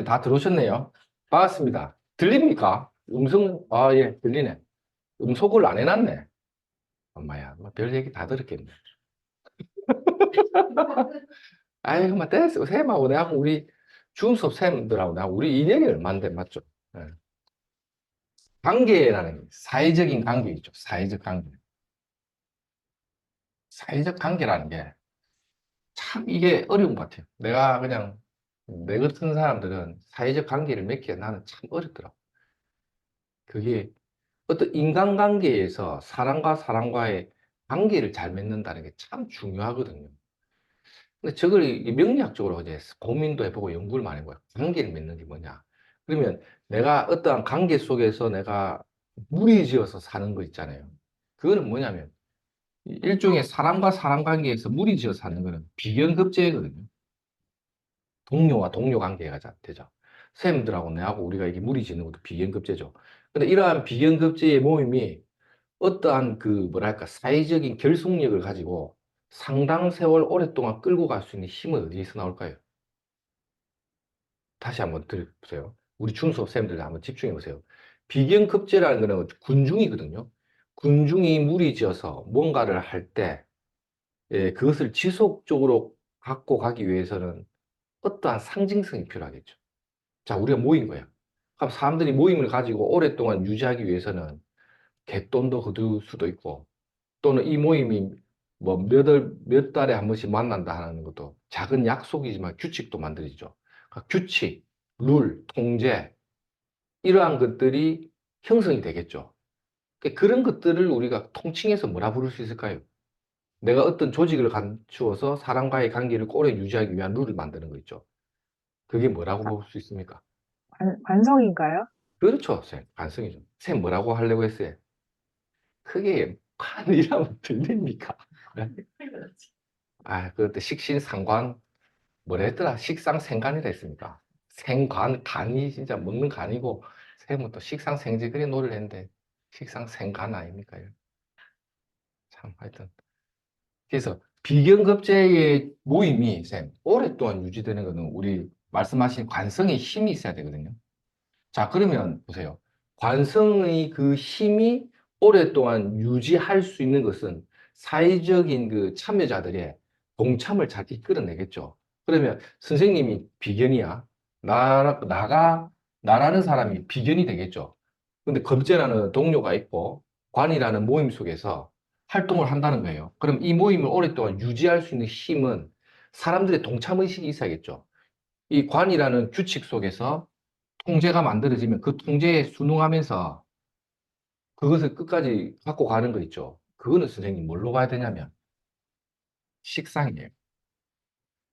다 들어오셨네요. 반갑습니다. 들립니까? 예, 들리네. 음속을 안 해놨네. 엄마야, 뭐별 얘기 다 들었겠네. 아이고, 됐어. 쌤하고 내하고 우리 중수업 쌤들하고 나하고 우리 인연이 얼만데, 맞죠? 예. 관계라는 게 사회적인 관계 있죠. 사회적 관계. 사회적 관계라는 게 참 이게 어려운 것 같아요. 내가 그냥, 내 같은 사람들은 사회적 관계를 맺기가 나는 참 어렵더라고. 그게 어떤 인간관계에서 사람과 사람과의 관계를 잘 맺는다는 게 참 중요하거든요. 근데 저걸 명리학적으로 이제 고민도 해보고 연구를 많이 해봐요. 관계를 맺는 게 뭐냐. 그러면 내가 어떠한 관계 속에서 내가 무리지어서 사는 거 있잖아요. 그거는 뭐냐면 일종의 사람과 사람 관계에서 무리지어 사는 거는 비견급제거든요. 동료와 동료 관계가 되죠. 쌤들하고 내하고 우리가 이게 무리지는 것도 비견급제죠. 근데 이러한 비견급제의 모임이 어떠한 그 뭐랄까 사회적인 결속력을 가지고 상당 세월 오랫동안 끌고 갈 수 있는 힘은 어디에서 나올까요? 다시 한번 들어보세요. 우리 중수업 쌤들 한번 집중해 보세요. 비경급제라는 거는 군중이거든요. 군중이 무리지어서 뭔가를 할 때, 예, 그것을 지속적으로 갖고 가기 위해서는 어떠한 상징성이 필요하겠죠. 자, 우리가 모인 거야. 그럼 사람들이 모임을 가지고 오랫동안 유지하기 위해서는 갯돈도 거둘 수도 있고, 또는 이 모임이 뭐 몇 달에 한 번씩 만난다 하는 것도 작은 약속이지만 규칙도 만들어지죠. 그러니까 규칙, 룰, 통제, 이러한 것들이 형성이 되겠죠. 그러니까 그런 것들을 우리가 통칭해서 뭐라 부를 수 있을까요? 내가 어떤 조직을 갖추어서 사람과의 관계를 오래 유지하기 위한 룰을 만드는 거 있죠. 그게 뭐라고 볼 수 있습니까? 관성인가요? 그렇죠, 쌤. 관성이죠. 쌤 뭐라고 하려고 했어요? 크게 관이라면 들립니까? 그것도 식신상관 뭐라 했더라? 식상생간이라 했습니까? 간이 진짜 먹는 간이고, 샘은 또 식상생지 그래 노래를 했는데, 식상생간 아닙니까? 참, 하여튼. 그래서 비경급제의 모임이, 오랫동안 유지되는 것은 우리 말씀하신 관성의 힘이 있어야 되거든요. 자, 그러면 보세요. 관성의 그 힘이 오랫동안 유지할 수 있는 것은 사회적인 그 참여자들의 동참을 잘 이끌어내겠죠. 그러면 선생님이 비견이야. 나라는 사람이 비견이 되겠죠. 근데 겁제라는 동료가 있고 관이라는 모임 속에서 활동을 한다는 거예요. 그럼 이 모임을 오랫동안 유지할 수 있는 힘은 사람들의 동참의식이 있어야겠죠. 이 관이라는 규칙 속에서 통제가 만들어지면 그 통제에 순응하면서 그것을 끝까지 갖고 가는 거 있죠. 그거는 선생님 뭘로 봐야 되냐면 식상이에요.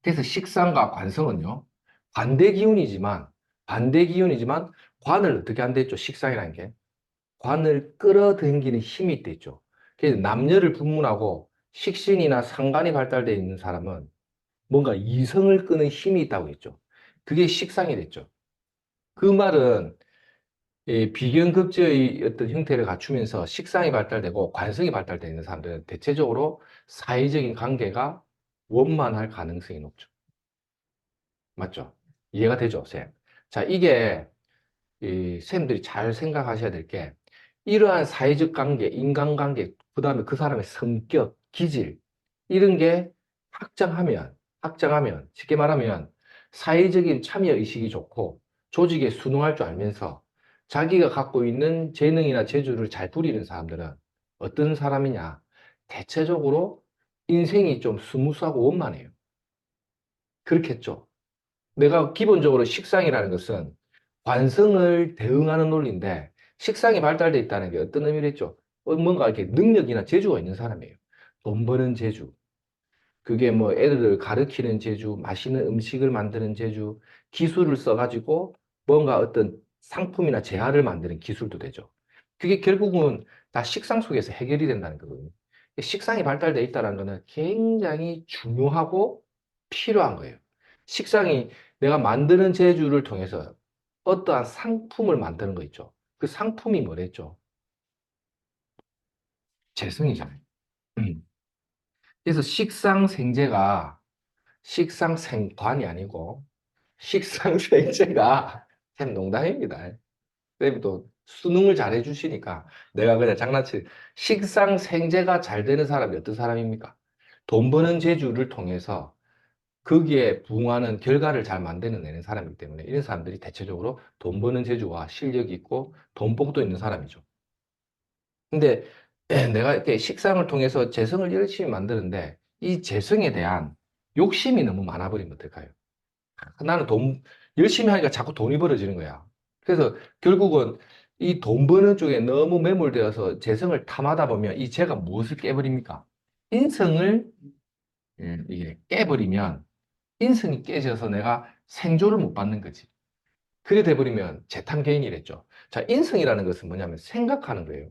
그래서 식상과 관성은요, 반대 기운이지만, 반대 기운이지만, 관을 어떻게 한다 했죠? 식상이라는 게. 관을 끌어당기는 힘이 있다 했죠. 그래서 남녀를 분문하고 식신이나 상관이 발달되어 있는 사람은 뭔가 이성을 끄는 힘이 있다고 했죠. 그게 식상이 됐죠. 그 말은 비견급제의 어떤 형태를 갖추면서 식상이 발달되고 관성이 발달되어 있는 사람들은 대체적으로 사회적인 관계가 원만할 가능성이 높죠. 맞죠? 이해가 되죠, 쌤? 자, 이게 쌤들이 잘 생각하셔야 될 게 이러한 사회적 관계, 인간관계, 그 다음에 그 사람의 성격, 기질 이런 게 확장하면 쉽게 말하면 사회적인 참여 의식이 좋고 조직에 순응할 줄 알면서 자기가 갖고 있는 재능이나 재주를 잘 부리는 사람들은 어떤 사람이냐? 대체적으로 인생이 좀 스무스하고 원만해요. 그렇겠죠? 내가 기본적으로 식상이라는 것은 관성을 대응하는 논리인데 식상이 발달되어 있다는 게 어떤 의미겠죠? 뭔가 이렇게 능력이나 재주가 있는 사람이에요. 돈 버는 재주. 그게 뭐 애들을 가르치는 재주, 맛있는 음식을 만드는 재주, 기술을 써가지고 뭔가 어떤 상품이나 재화를 만드는 기술도 되죠. 그게 결국은 다 식상 속에서 해결이 된다는 거거든요. 식상이 발달되어 있다는 거는 굉장히 중요하고 필요한 거예요. 식상이 내가 만드는 재주를 통해서 어떠한 상품을 만드는 거 있죠. 그 상품이 뭐랬죠? 재성이잖아요. 음. 그래서 식상생재가 식상생관이 아니고 식상생제가 참 농담입니다. 쌤이 또 수능을 잘 해주시니까 내가 그냥 장난치 식상생제가 잘 되는 사람이 어떤 사람입니까? 돈 버는 재주를 통해서 거기에 부응하는 결과를 잘 만들어내는 사람이기 때문에 이런 사람들이 대체적으로 돈 버는 재주와 실력이 있고 돈복도 있는 사람이죠. 근데 내가 이렇게 식상을 통해서 재성을 열심히 만드는데 이 재성에 대한 욕심이 너무 많아버리면 어떨까요? 나는 돈 열심히 하니까 자꾸 돈이 벌어지는 거야. 그래서 결국은 이 돈 버는 쪽에 너무 매몰되어서 재성을 탐하다 보면 이 재가 무엇을 깨버립니까? 인성을 이게 깨버리면 인성이 깨져서 내가 생조를 못 받는 거지. 그래 돼버리면 재탐개인이랬죠. 자, 인성이라는 것은 뭐냐면 생각하는 거예요.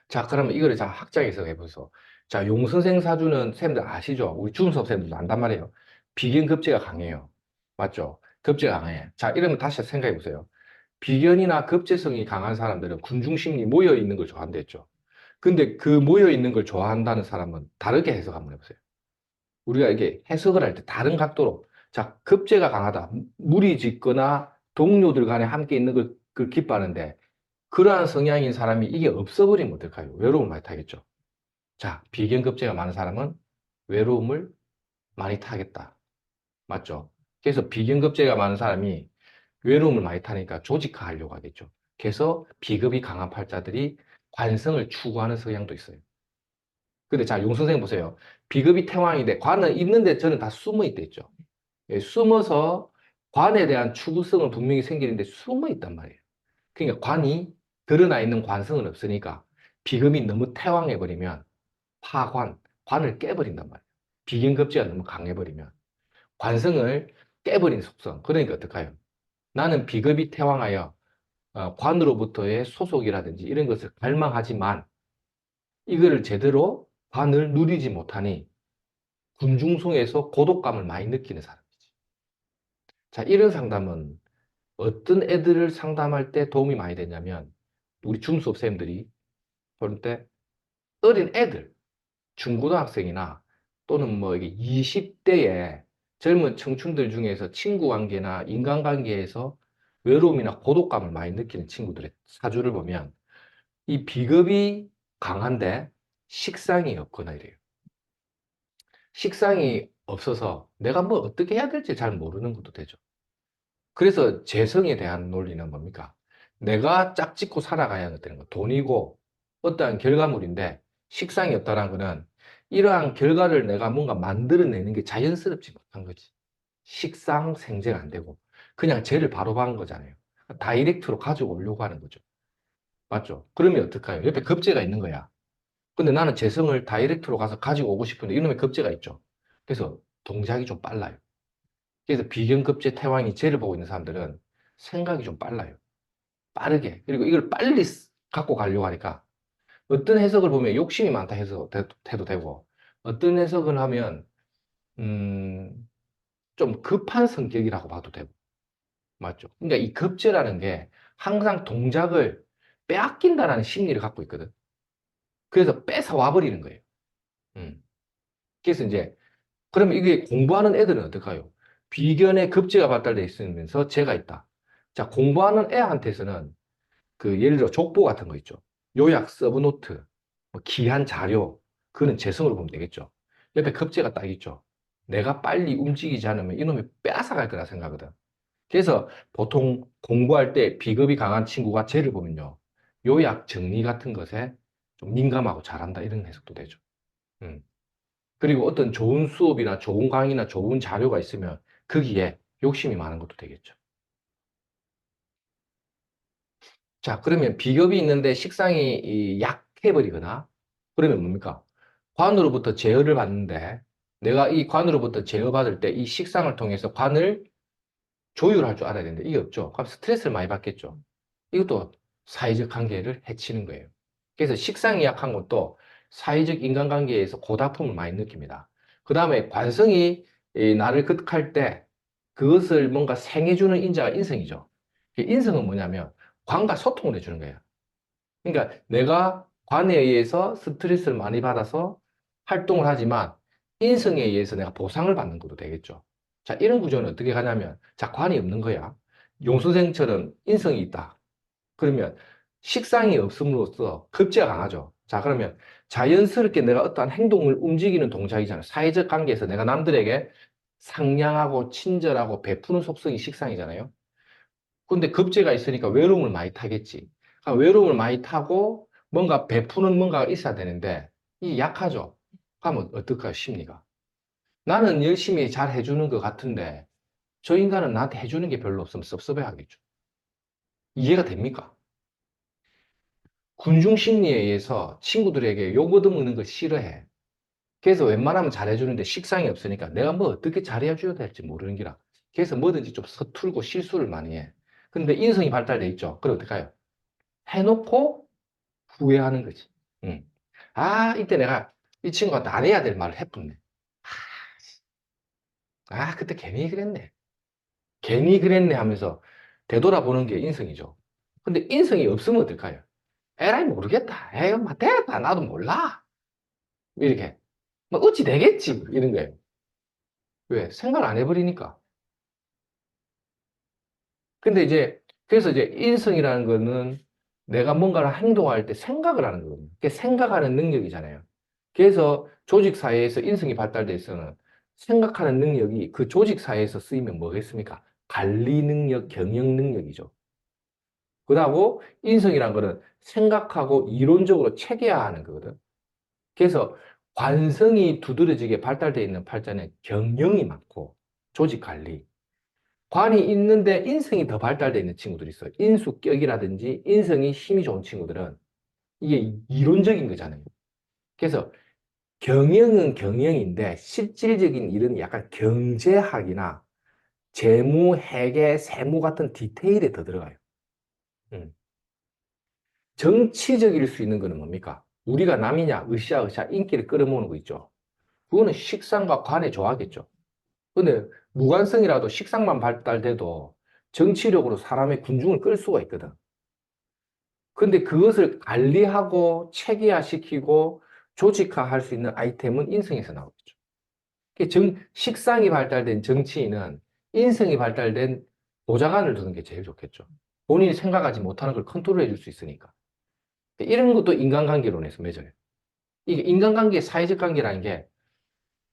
자, 그러면 이거를 자, 학자에서 해보소. 자, 용선생 사주는 쌤들 아시죠? 우리 중수업 쌤들도 안단 말이에요. 비견급제가 강해요. 맞죠? 급제가 강해. 자, 이러면 다시 생각해 보세요. 비견이나 급제성이 강한 사람들은 군중심리 모여 있는 걸 좋아한다 했죠. 근데 그 모여 있는 걸 좋아한다는 사람은 다르게 해석 한번 해보세요. 우리가 이게 해석을 할 때 다른 각도로. 자, 급제가 강하다. 무리 짓거나 동료들 간에 함께 있는 걸 기뻐하는데 그러한 성향인 사람이 이게 없어버리면 어떨까요? 외로움을 많이 타겠죠. 자, 비견급제가 많은 사람은 외로움을 많이 타겠다. 맞죠? 그래서 비견급제가 많은 사람이 외로움을 많이 타니까 조직화하려고 하겠죠. 그래서 비급이 강한 팔자들이 관성을 추구하는 성향도 있어요. 근데 자, 용 선생님 보세요. 비급이 태왕인데 관은 있는데 저는 다 숨어 있댔죠. 예, 숨어서 관에 대한 추구성은 분명히 생기는데 숨어 있단 말이에요. 그러니까 관이 드러나 있는 관성은 없으니까 비금이 너무 태왕해버리면 파관, 관을 깨버린단 말이에요. 비견급제가 너무 강해버리면 관성을 깨버린 속성. 그러니까 어떡해요? 나는 비급이 태왕하여 관으로부터의 소속이라든지 이런 것을 갈망하지만 이거를 제대로 관을 누리지 못하니 군중송에서 고독감을 많이 느끼는 사람이지. 자, 이런 상담은 어떤 애들을 상담할 때 도움이 많이 되냐면 우리 중수업 쌤들이 그럴 때 어린 애들, 중고등학생이나 또는 뭐 이게 20대의 젊은 청춘들 중에서 친구 관계나 인간관계에서 외로움이나 고독감을 많이 느끼는 친구들의 사주를 보면 이 비겁이 강한데 식상이 없거나 이래요. 식상이 없어서 내가 뭐 어떻게 해야 될지 잘 모르는 것도 되죠. 그래서 재성에 대한 논리는 뭡니까? 내가 짝짓고 살아가야 되는 거. 돈이고 어떠한 결과물인데 식상이 없다는 거는 이러한 결과를 내가 뭔가 만들어내는 게 자연스럽지 못한 거지. 식상 생재가 안 되고 그냥 쟤를 바로 박은 거잖아요. 다이렉트로 가져오려고 하는 거죠. 맞죠? 그러면 어떡해요? 옆에 급제가 있는 거야. 근데 나는 재성을 다이렉트로 가서 가지고 오고 싶은데 이놈의 급제가 있죠. 그래서 동작이 좀 빨라요. 그래서 비견급제 태왕이 쟤를 보고 있는 사람들은 생각이 좀 빨라요. 빠르게. 그리고 이걸 빨리 갖고 가려고 하니까 어떤 해석을 보면 욕심이 많다 해도 되고 어떤 해석을 하면 음, 좀 급한 성격이라고 봐도 되고 맞죠? 그러니까 이 급제라는 게 항상 동작을 빼앗긴다라는 심리를 갖고 있거든. 그래서 뺏어 와버리는 거예요. 음. 그래서 이제 그러면 이게 공부하는 애들은 어떨까요? 비견의 급제가 발달돼 있으면서 재가 있다. 자, 공부하는 애한테서는 그 예를 들어 족보 같은 거 있죠. 요약, 서브노트, 뭐 기한 자료, 그거는 재성으로 보면 되겠죠. 옆에 급제가 딱 있죠. 내가 빨리 움직이지 않으면 이놈이 뺏어갈 거라 생각하거든. 그래서 보통 공부할 때 비겁이 강한 친구가 쟤를 보면요. 요약, 정리 같은 것에 좀 민감하고 잘한다 이런 해석도 되죠. 음. 그리고 어떤 좋은 수업이나 좋은 강의나 좋은 자료가 있으면 거기에 욕심이 많은 것도 되겠죠. 자, 그러면 비겁이 있는데 식상이 이 약해버리거나 그러면 뭡니까? 관으로부터 제어를 받는데 내가 이 관으로부터 제어받을 때 이 식상을 통해서 관을 조율할 줄 알아야 되는데 이게 없죠. 그럼 스트레스를 많이 받겠죠. 이것도 사회적 관계를 해치는 거예요. 그래서 식상이 약한 것도 사회적 인간관계에서 고다툼을 많이 느낍니다. 그 다음에 관성이 나를 극할 때 그것을 뭔가 생해주는 인자가 인성이죠. 인성은 뭐냐면 관과 소통을 해주는 거예요. 그러니까 내가 관에 의해서 스트레스를 많이 받아서 활동을 하지만 인성에 의해서 내가 보상을 받는 것도 되겠죠. 자, 이런 구조는 어떻게 가냐면, 자, 관이 없는 거야. 용선생처럼 인성이 있다. 그러면 식상이 없음으로써 급제가 강하죠. 자, 그러면 자연스럽게 내가 어떠한 행동을 움직이는 동작이잖아요. 사회적 관계에서 내가 남들에게 상냥하고 친절하고 베푸는 속성이 식상이잖아요. 근데 급제가 있으니까 외로움을 많이 타겠지. 그러니까 외로움을 많이 타고 뭔가 베푸는 뭔가가 있어야 되는데 이게 약하죠. 그러면 어떨까요, 심리가? 나는 열심히 잘 해주는 것 같은데 저 인간은 나한테 해주는 게 별로 없으면 섭섭해 하겠죠. 이해가 됩니까? 군중 심리에 의해서 친구들에게 욕 얻어먹는 걸 싫어해. 그래서 웬만하면 잘해주는데 식상이 없으니까 내가 뭐 어떻게 잘해줘야 될지 모르는 기라. 그래서 뭐든지 좀 서툴고 실수를 많이 해. 근데 인성이 발달돼 있죠. 그럼 어떡해요? 해놓고 후회하는 거지. 응. 아, 이때 내가 이 친구한테 안 해야 될 말을 했었네. 아, 그때 괜히 그랬네. 괜히 그랬네 하면서 되돌아보는 게 인성이죠. 근데 인성이 없으면 어떨까요? 에라이 모르겠다. 에이, 뭐 됐다. 나도 몰라. 이렇게. 뭐 어찌 되겠지. 이런 거예요. 왜? 생각 안 해버리니까. 근데 이제, 그래서 이제 인성이라는 거는 내가 뭔가를 행동할 때 생각을 하는 거거든요. 그게 생각하는 능력이잖아요. 그래서 조직 사회에서 인성이 발달돼 있어는 생각하는 능력이 그 조직 사회에서 쓰이면 뭐겠습니까? 관리 능력, 경영 능력이죠. 그러고 인성이란 거는 생각하고 이론적으로 체계화하는 거거든. 그래서 관성이 두드러지게 발달되어 있는 팔자는 경영이 많고 조직 관리. 관이 있는데 인성이 더 발달되어 있는 친구들이 있어요. 인수격이라든지 인성이 힘이 좋은 친구들은 이게 이론적인 거잖아요. 그래서 경영은 경영인데 실질적인 일은 약간 경제학이나 재무, 회계, 세무 같은 디테일에 더 들어가요. 음. 정치적일 수 있는 거는 뭡니까? 우리가 남이냐, 으쌰으쌰 인기를 끌어모으는 거 있죠. 그거는 식상과 관의 조화겠죠. 근데 무관성이라도 식상만 발달돼도 정치력으로 사람의 군중을 끌 수가 있거든. 근데 그것을 관리하고 체계화시키고 조직화할 수 있는 아이템은 인성에서 나오겠죠. 식상이 발달된 정치인은 인성이 발달된 보좌관을 두는 게 제일 좋겠죠. 본인이 생각하지 못하는 걸 컨트롤해 줄 수 있으니까. 이런 것도 인간관계론에서 맺어요. 이게 인간관계, 사회적 관계라는 게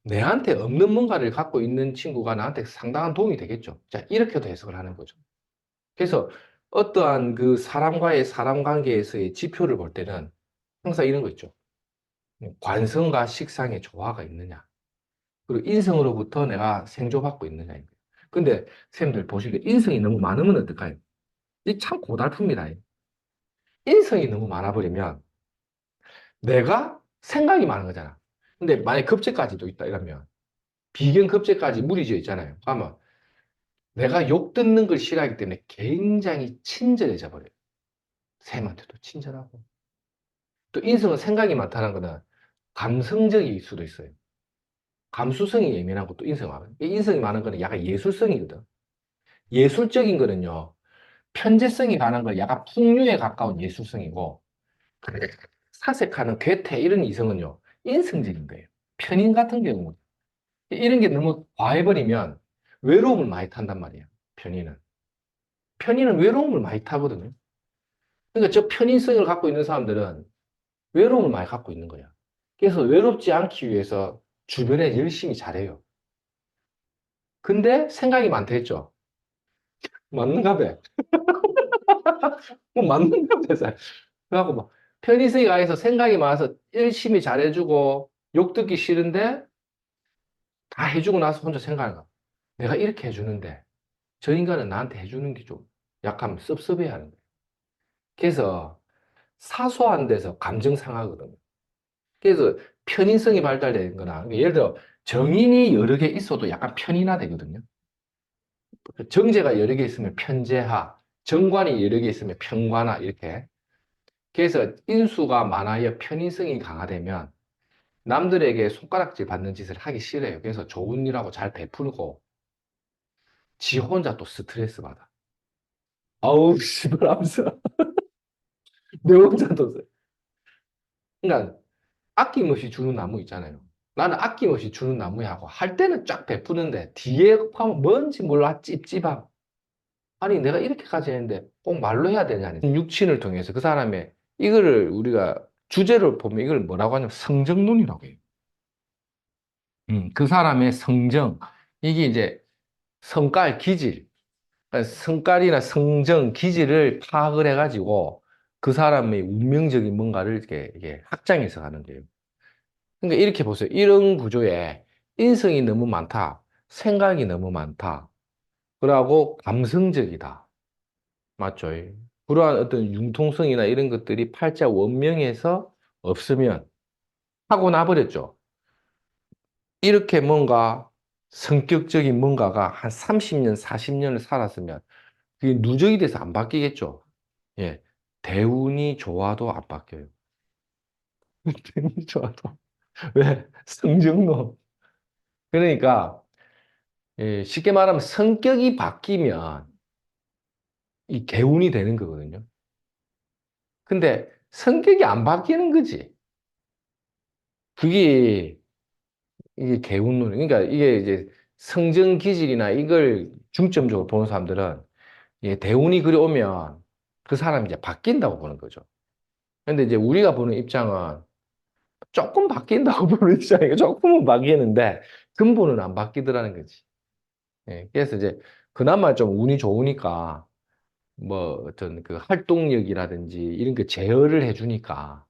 내한테 없는 뭔가를 갖고 있는 친구가 나한테 상당한 도움이 되겠죠. 자, 이렇게도 해석을 하는 거죠. 그래서 어떠한 그 사람과의 사람 관계에서의 지표를 볼 때는 항상 이런 거 있죠. 관성과 식상의 조화가 있느냐. 그리고 인성으로부터 내가 생조받고 있느냐. 근데 선생님들 보시기에 인성이 너무 많으면 어떨까요? 이 참 고달픕니다. 인성이 너무 많아버리면 내가 생각이 많은 거잖아. 근데 만약 급제까지도 있다 이러면 비경급제까지 무리지어 있잖아요. 그러면 내가 욕 듣는 걸 싫어하기 때문에 굉장히 친절해져 버려요. 쌤한테도 친절하고. 또 인성은 생각이 많다는 거는 감성적일 수도 있어요. 감수성이 예민하고 또 인성이 많아요. 인성이 많은 거는 약간 예술성이거든. 예술적인 거는요, 편재성이 강한 거 약간 풍류에 가까운 예술성이고, 사색하는 괴테 이런 이성은요, 인성적인 거예요. 편인 같은 경우, 이런 게 너무 과해버리면 외로움을 많이 탄단 말이에요. 편인은. 편인은 외로움을 많이 타거든요. 그러니까 저 편인성을 갖고 있는 사람들은 외로움을 많이 갖고 있는 거야. 그래서 외롭지 않기 위해서 주변에 열심히 잘해요. 근데 생각이 많다 했죠. 맞는가 봐. 뭐 맞는가 봐. 그래갖고 막 편의성이 강해서 생각이 많아서 열심히 잘해주고 욕 듣기 싫은데 다 해주고 나서 혼자 생각을 해. 내가 이렇게 해주는데 저 인간은 나한테 해주는 게 좀 약간 섭섭해 하는 거예요. 그래서 사소한 데서 감정 상하거든요. 그래서 편인성이 발달되는 거나 예를 들어 정인이 여러 개 있어도 약간 편인화 되거든요. 정제가 여러 개 있으면 편제하, 정관이 여러 개 있으면 편관화 이렇게. 그래서 인수가 많아야 편인성이 강화되면 남들에게 손가락질 받는 짓을 하기 싫어요. 그래서 좋은 일하고 잘 베풀고 지 혼자 또 스트레스 받아. 아우 씨발 하면서 내 혼자 또 그러니까 아낌없이 주는 나무 있잖아요. 나는 아낌없이 주는 나무야고 할 때는 쫙 베푸는데 뒤에 하면 뭔지 몰라 찝찝하고 아니 내가 이렇게까지 했는데 꼭 말로 해야 되냐니 육친을 통해서 그 사람의 이거를 우리가 주제를 보면 이걸 뭐라고 하냐면 성정론이라고 해요. 그 사람의 성정 이게 이제 성깔 기질 그러니까 성깔이나 성정 기질을 파악을 해가지고 그 사람의 운명적인 뭔가를 이게 확장해서 가는 거예요. 그러니까 이렇게 보세요. 이런 구조에 인성이 너무 많다. 생각이 너무 많다. 그러고 감성적이다. 맞죠? 그러한 어떤 융통성이나 이런 것들이 팔자 원명에서 없으면 하고 나버렸죠. 이렇게 뭔가 성격적인 뭔가가 한 30년, 40년을 살았으면 그게 누적이 돼서 안 바뀌겠죠. 예. 대운이 좋아도 안 바뀌어요. 대운이 좋아도. 왜? 성정론. 그러니까 쉽게 말하면 성격이 바뀌면 이 개운이 되는 거거든요. 근데 성격이 안 바뀌는 거지. 그게 이게 개운론. 그러니까 이게 이제 성정 기질이나 이걸 중점적으로 보는 사람들은 대운이 그리 오면 그 사람이 이제 바뀐다고 보는 거죠. 근데 이제 우리가 보는 입장은 조금 바뀐다고 보는 입장이고 조금은 바뀌는데 근본은 안 바뀌더라는 거지. 그래서 이제 그나마 좀 운이 좋으니까 뭐 어떤 그 활동력이라든지 이런 거 제어를 해주니까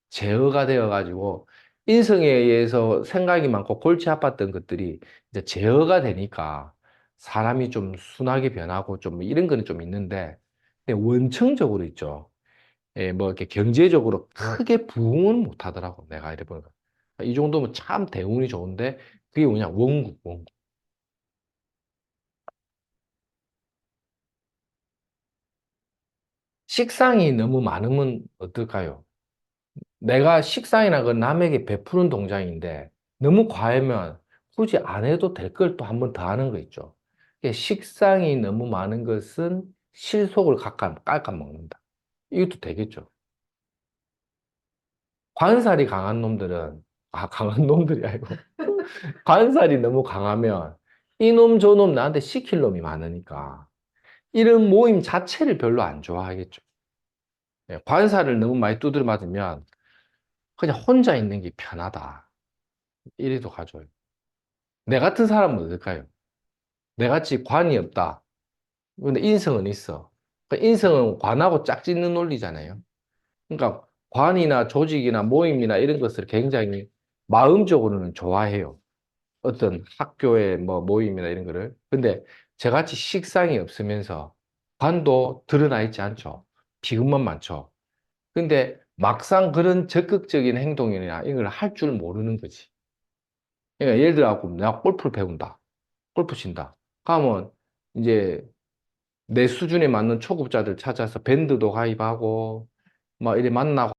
제어가 되어가지고 인성에 의해서 생각이 많고 골치 아팠던 것들이 이제 제어가 되니까 사람이 좀 순하게 변하고 좀 이런 거는 좀 있는데 근데 원청적으로 있죠. 뭐 이렇게 경제적으로 크게 부흥은 못 하더라고 내가 이래 보니까 이 정도면 참 대운이 좋은데 그게 뭐냐 원국 원국 식상이 너무 많으면 어떨까요? 내가 식상이나 그 남에게 베푸는 동작인데 너무 과하면 굳이 안 해도 될 걸 또 한 번 더 하는 거 있죠. 이게 식상이 너무 많은 것은 실속을 깎아 먹는다. 이것도 되겠죠. 관살이 강한 놈들은 강한 놈들이 아니고 관살이 너무 강하면 이놈 저놈 나한테 시킬 놈이 많으니까 이런 모임 자체를 별로 안 좋아하겠죠. 관살을 너무 많이 두드려 맞으면 그냥 혼자 있는 게 편하다. 이래도 가져요. 내 같은 사람은 어떨까요? 내 같이 관이 없다. 근데 인성은 있어. 그러니까 인성은 관하고 짝짓는 논리잖아요. 그러니까 관이나 조직이나 모임이나 이런 것을 굉장히 마음적으로는 좋아해요. 어떤 학교의 뭐 모임이나 이런 거를. 근데 저같이 식상이 없으면서 관도 드러나 있지 않죠. 비금만 많죠. 근데 막상 그런 적극적인 행동이나 이걸 할 줄 모르는 거지. 그러니까 예를 들어 갖고 내가 골프를 배운다. 골프 친다. 그러면 이제 내 수준에 맞는 초급자들 찾아서 밴드도 가입하고 막 이래 만나고